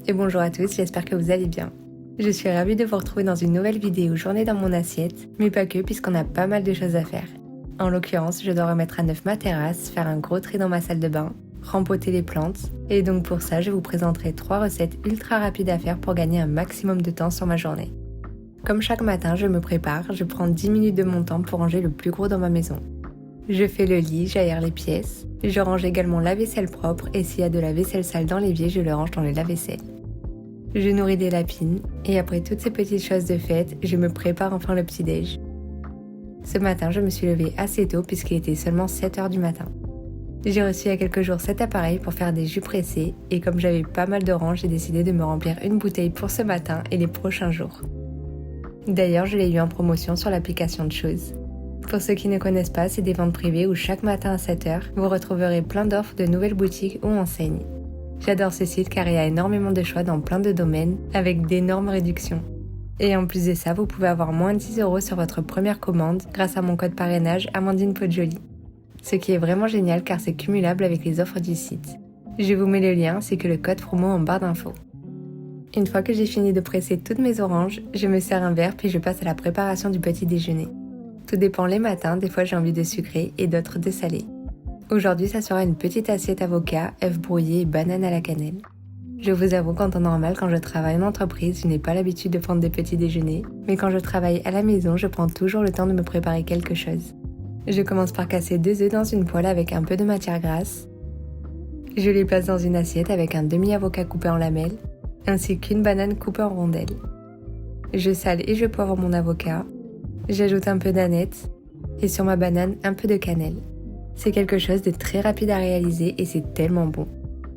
et bonjour à tous, j'espère que vous allez bien. Je suis ravie de vous retrouver dans une nouvelle vidéo journée dans mon assiette, mais pas que puisqu'on a pas mal de choses à faire. En l'occurrence, je dois remettre à neuf ma terrasse, faire un gros tri dans ma salle de bain, rempoter les plantes, et donc pour ça je vous présenterai 3 recettes ultra rapides à faire pour gagner un maximum de temps sur ma journée. Comme chaque matin je me prépare, je prends 10 minutes de mon temps pour ranger le plus gros dans ma maison. Je fais le lit, j'aère les pièces, je range également la vaisselle propre et s'il y a de la vaisselle sale dans l'évier, je le range dans le lave-vaisselle. Je nourris des lapines et après toutes ces petites choses de fête, je me prépare enfin le petit-déj. Ce matin, je me suis levée assez tôt puisqu'il était seulement 7h du matin. J'ai reçu il y a quelques jours cet appareil pour faire des jus pressés et comme j'avais pas mal d'oranges, j'ai décidé de me remplir une bouteille pour ce matin et les prochains jours. D'ailleurs, je l'ai eu en promotion sur l'application de Chose. Pour ceux qui ne connaissent pas, c'est des ventes privées où chaque matin à 7h, vous retrouverez plein d'offres de nouvelles boutiques ou enseignes. J'adore ce site car il y a énormément de choix dans plein de domaines avec d'énormes réductions. Et en plus de ça, vous pouvez avoir moins 10€ sur votre première commande grâce à mon code parrainage Amandine Podjoli. Ce qui est vraiment génial car c'est cumulable avec les offres du site. Je vous mets le lien ainsi que le code promo en barre d'infos. Une fois que j'ai fini de presser toutes mes oranges, je me sers un verre puis je passe à la préparation du petit déjeuner. Tout dépend les matins, des fois j'ai envie de sucré et d'autres de salé. Aujourd'hui, ça sera une petite assiette avocat, œufs brouillés et bananes à la cannelle. Je vous avoue qu'en temps normal, quand je travaille en entreprise, je n'ai pas l'habitude de prendre des petits déjeuners, mais quand je travaille à la maison, je prends toujours le temps de me préparer quelque chose. Je commence par casser 2 œufs dans une poêle avec un peu de matière grasse. Je les place dans une assiette avec un demi-avocat coupé en lamelles, ainsi qu'une banane coupée en rondelles. Je sale et je poivre mon avocat. J'ajoute un peu d'aneth et sur ma banane un peu de cannelle. C'est quelque chose de très rapide à réaliser et c'est tellement bon.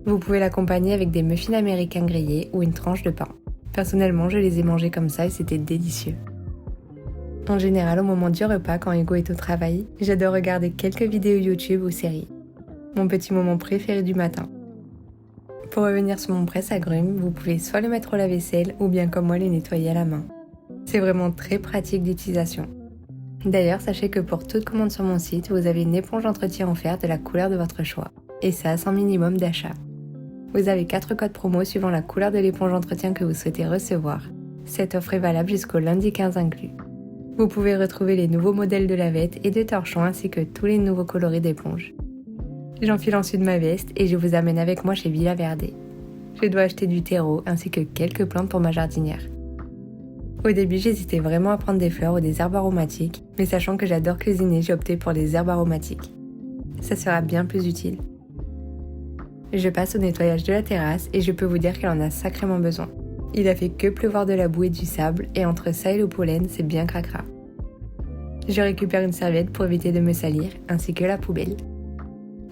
Vous pouvez l'accompagner avec des muffins américains grillés ou une tranche de pain. Personnellement, je les ai mangés comme ça et c'était délicieux. En général, au moment du repas, quand Hugo est au travail, j'adore regarder quelques vidéos YouTube ou séries. Mon petit moment préféré du matin. Pour revenir sur mon presse-agrumes, vous pouvez soit le mettre au lave-vaisselle ou bien comme moi le nettoyer à la main. C'est vraiment très pratique d'utilisation. D'ailleurs, sachez que pour toute commande sur mon site, vous avez une éponge d'entretien offerte de la couleur de votre choix. Et ça, sans minimum d'achat. Vous avez 4 codes promo suivant la couleur de l'éponge d'entretien que vous souhaitez recevoir. Cette offre est valable jusqu'au lundi 15 inclus. Vous pouvez retrouver les nouveaux modèles de lavettes et de torchons ainsi que tous les nouveaux coloris d'éponges. J'enfile ensuite ma veste et je vous amène avec moi chez Villa Verde. Je dois acheter du terreau ainsi que quelques plantes pour ma jardinière. Au début, j'hésitais vraiment à prendre des fleurs ou des herbes aromatiques, mais sachant que j'adore cuisiner, j'ai opté pour les herbes aromatiques. Ça sera bien plus utile. Je passe au nettoyage de la terrasse et je peux vous dire qu'elle en a sacrément besoin. Il a fait que pleuvoir de la boue et du sable et entre ça et le pollen, c'est bien cracra. Je récupère une serviette pour éviter de me salir, ainsi que la poubelle.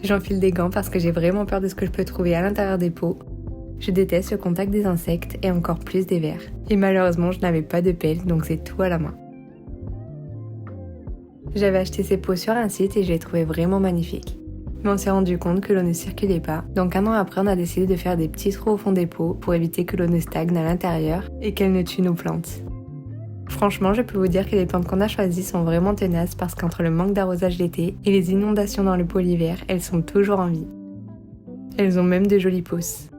J'enfile des gants parce que j'ai vraiment peur de ce que je peux trouver à l'intérieur des pots. Je déteste le contact des insectes et encore plus des vers. Et malheureusement, je n'avais pas de pelle, donc c'est tout à la main. J'avais acheté ces pots sur un site et je les trouvais vraiment magnifiques. Mais on s'est rendu compte que l'eau ne circulait pas, donc 1 an après, on a décidé de faire des petits trous au fond des pots pour éviter que l'eau ne stagne à l'intérieur et qu'elle ne tue nos plantes. Franchement, je peux vous dire que les plantes qu'on a choisies sont vraiment tenaces parce qu'entre le manque d'arrosage l'été et les inondations dans le pot l'hiver, elles sont toujours en vie. Elles ont même de jolies pousses.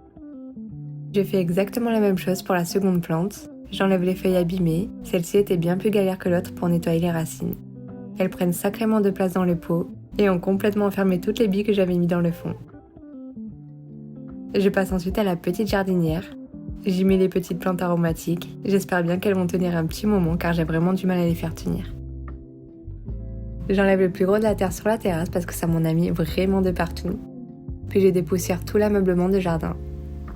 Je fais exactement la même chose pour la seconde plante. J'enlève les feuilles abîmées, celle-ci était bien plus galère que l'autre pour nettoyer les racines. Elles prennent sacrément de place dans le pot et ont complètement enfermé toutes les billes que j'avais mis dans le fond. Je passe ensuite à la petite jardinière. J'y mets les petites plantes aromatiques. J'espère bien qu'elles vont tenir un petit moment car j'ai vraiment du mal à les faire tenir. J'enlève le plus gros de la terre sur la terrasse parce que ça m'en a mis vraiment de partout. Puis je dépoussière tout l'ameublement de jardin.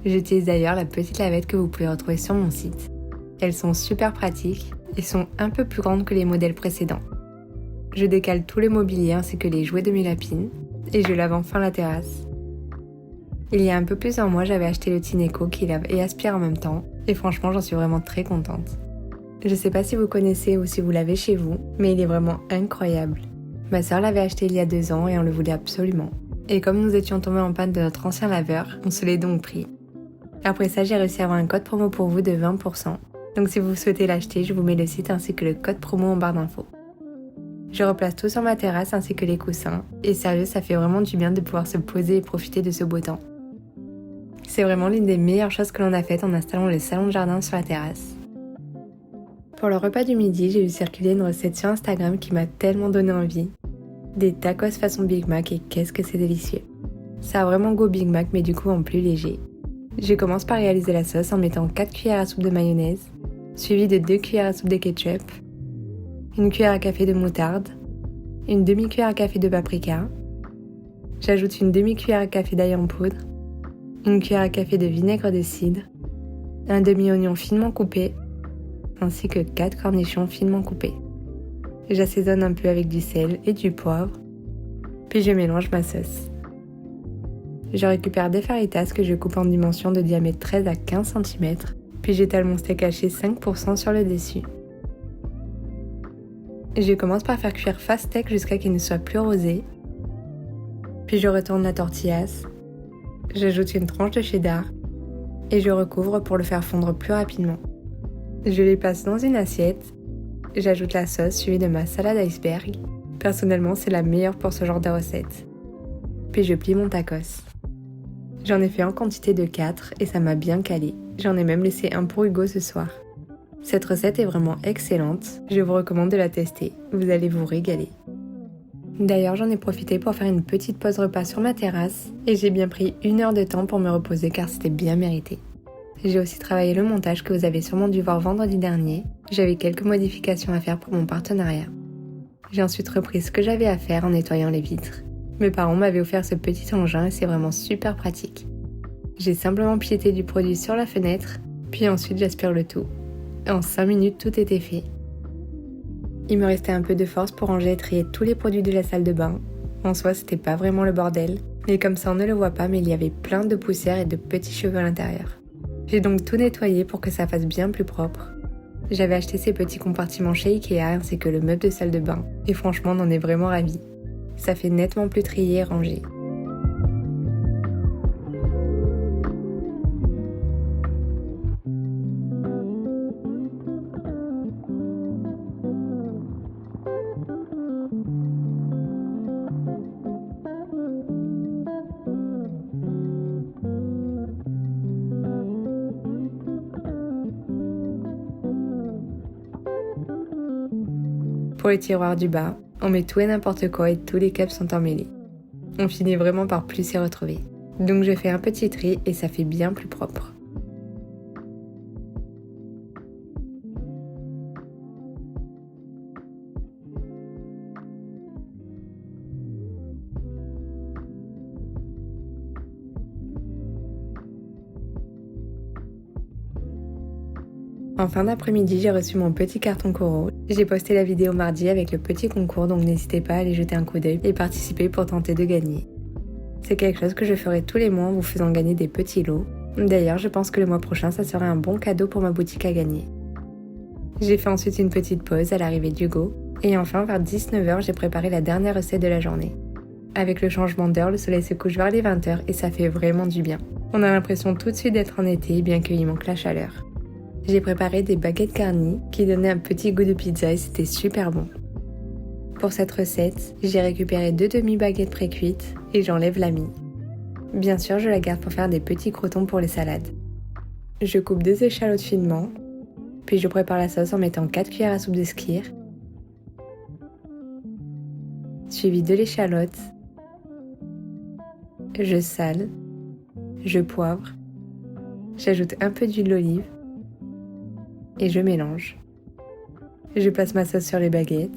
J'utilise d'ailleurs la petite lavette que vous pouvez retrouver sur mon site. Elles sont super pratiques et sont un peu plus grandes que les modèles précédents. Je décale tout le mobilier ainsi que les jouets de mes lapines et je lave enfin la terrasse. Il y a un peu plus d'un mois, j'avais acheté le Tineco qui lave et aspire en même temps et franchement, j'en suis vraiment très contente. Je sais pas si vous connaissez ou si vous l'avez chez vous, mais il est vraiment incroyable. Ma sœur l'avait acheté il y a 2 ans et on le voulait absolument. Et comme nous étions tombés en panne de notre ancien laveur, on se l'est donc pris. Après ça, j'ai réussi à avoir un code promo pour vous de 20%. Donc si vous souhaitez l'acheter, je vous mets le site ainsi que le code promo en barre d'infos. Je replace tout sur ma terrasse ainsi que les coussins. Et sérieux, ça fait vraiment du bien de pouvoir se poser et profiter de ce beau temps. C'est vraiment l'une des meilleures choses que l'on a faites en installant le salon de jardin sur la terrasse. Pour le repas du midi, j'ai vu circuler une recette sur Instagram qui m'a tellement donné envie. Des tacos façon Big Mac et qu'est-ce que c'est délicieux. Ça a vraiment goût Big Mac mais du coup en plus léger. Je commence par réaliser la sauce en mettant 4 cuillères à soupe de mayonnaise, suivi de 2 cuillères à soupe de ketchup, une cuillère à café de moutarde, une demi-cuillère à café de paprika. J'ajoute une demi-cuillère à café d'ail en poudre, une cuillère à café de vinaigre de cidre, un demi-oignon finement coupé, ainsi que 4 cornichons finement coupés. J'assaisonne un peu avec du sel et du poivre, puis je mélange ma sauce. Je récupère des fajitas que je coupe en dimensions de diamètre 13 à 15 cm, puis j'étale mon steak haché 5% sur le dessus. Je commence par faire cuire fast steak jusqu'à qu'il ne soit plus rosé, puis je retourne la tortillasse, j'ajoute une tranche de cheddar et je recouvre pour le faire fondre plus rapidement. Je les passe dans une assiette, j'ajoute la sauce suivie de ma salade iceberg. Personnellement, c'est la meilleure pour ce genre de recette. Puis je plie mon tacos. J'en ai fait en quantité de 4 et ça m'a bien calé. J'en ai même laissé un pour Hugo ce soir. Cette recette est vraiment excellente, je vous recommande de la tester, vous allez vous régaler. D'ailleurs, j'en ai profité pour faire une petite pause repas sur ma terrasse et j'ai bien pris 1 heure de temps pour me reposer car c'était bien mérité. J'ai aussi travaillé le montage que vous avez sûrement dû voir vendredi dernier. J'avais quelques modifications à faire pour mon partenariat. J'ai ensuite repris ce que j'avais à faire en nettoyant les vitres. Mes parents m'avaient offert ce petit engin et c'est vraiment super pratique. J'ai simplement piété du produit sur la fenêtre, puis ensuite j'aspire le tout. En 5 minutes, tout était fait. Il me restait un peu de force pour ranger et trier tous les produits de la salle de bain. En soi, c'était pas vraiment le bordel, mais comme ça on ne le voit pas, mais il y avait plein de poussière et de petits cheveux à l'intérieur. J'ai donc tout nettoyé pour que ça fasse bien plus propre. J'avais acheté ces petits compartiments chez Ikea ainsi que le meuble de salle de bain, et franchement on en est vraiment ravis. Ça fait nettement plus trié et rangé. Pour les tiroirs du bas, on met tout et n'importe quoi et tous les cups sont emmêlés. On finit vraiment par plus s'y retrouver. Donc je fais un petit tri et ça fait bien plus propre. En fin d'après-midi, j'ai reçu mon petit carton Coro. J'ai posté la vidéo mardi avec le petit concours, donc n'hésitez pas à aller jeter un coup d'œil et participer pour tenter de gagner. C'est quelque chose que je ferai tous les mois en vous faisant gagner des petits lots. D'ailleurs, je pense que le mois prochain, ça serait un bon cadeau pour ma boutique à gagner. J'ai fait ensuite une petite pause à l'arrivée d'Hugo. Et enfin, vers 19h, j'ai préparé la dernière recette de la journée. Avec le changement d'heure, le soleil se couche vers les 20h et ça fait vraiment du bien. On a l'impression tout de suite d'être en été, bien qu'il manque la chaleur. J'ai préparé des baguettes garnies qui donnaient un petit goût de pizza et c'était super bon. Pour cette recette, j'ai récupéré 2 demi-baguettes pré-cuites et j'enlève la mie. Bien sûr, je la garde pour faire des petits crotons pour les salades. Je coupe 2 échalotes finement, puis je prépare la sauce en mettant 4 cuillères à soupe de skyr, suivi de l'échalote. Je sale, je poivre, j'ajoute un peu d'huile d'olive et je mélange. Je passe ma sauce sur les baguettes.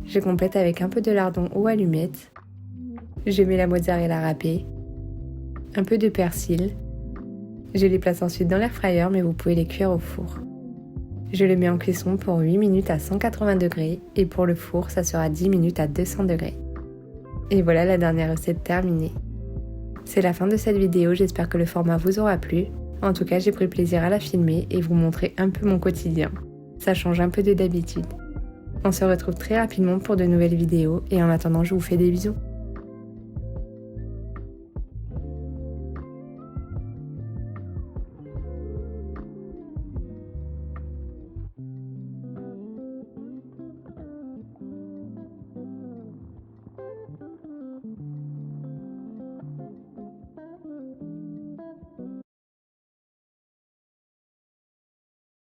Je complète avec un peu de lardon ou allumette. Je mets la mozzarella râpée, un peu de persil. Je les place ensuite dans l'air fryer, mais vous pouvez les cuire au four. Je les mets en cuisson pour 8 minutes à 180 degrés et pour le four, ça sera 10 minutes à 200 degrés. Et voilà la dernière recette terminée. C'est la fin de cette vidéo, j'espère que le format vous aura plu. En tout cas, j'ai pris plaisir à la filmer et vous montrer un peu mon quotidien. Ça change un peu de d'habitude. On se retrouve très rapidement pour de nouvelles vidéos et en attendant, je vous fais des bisous.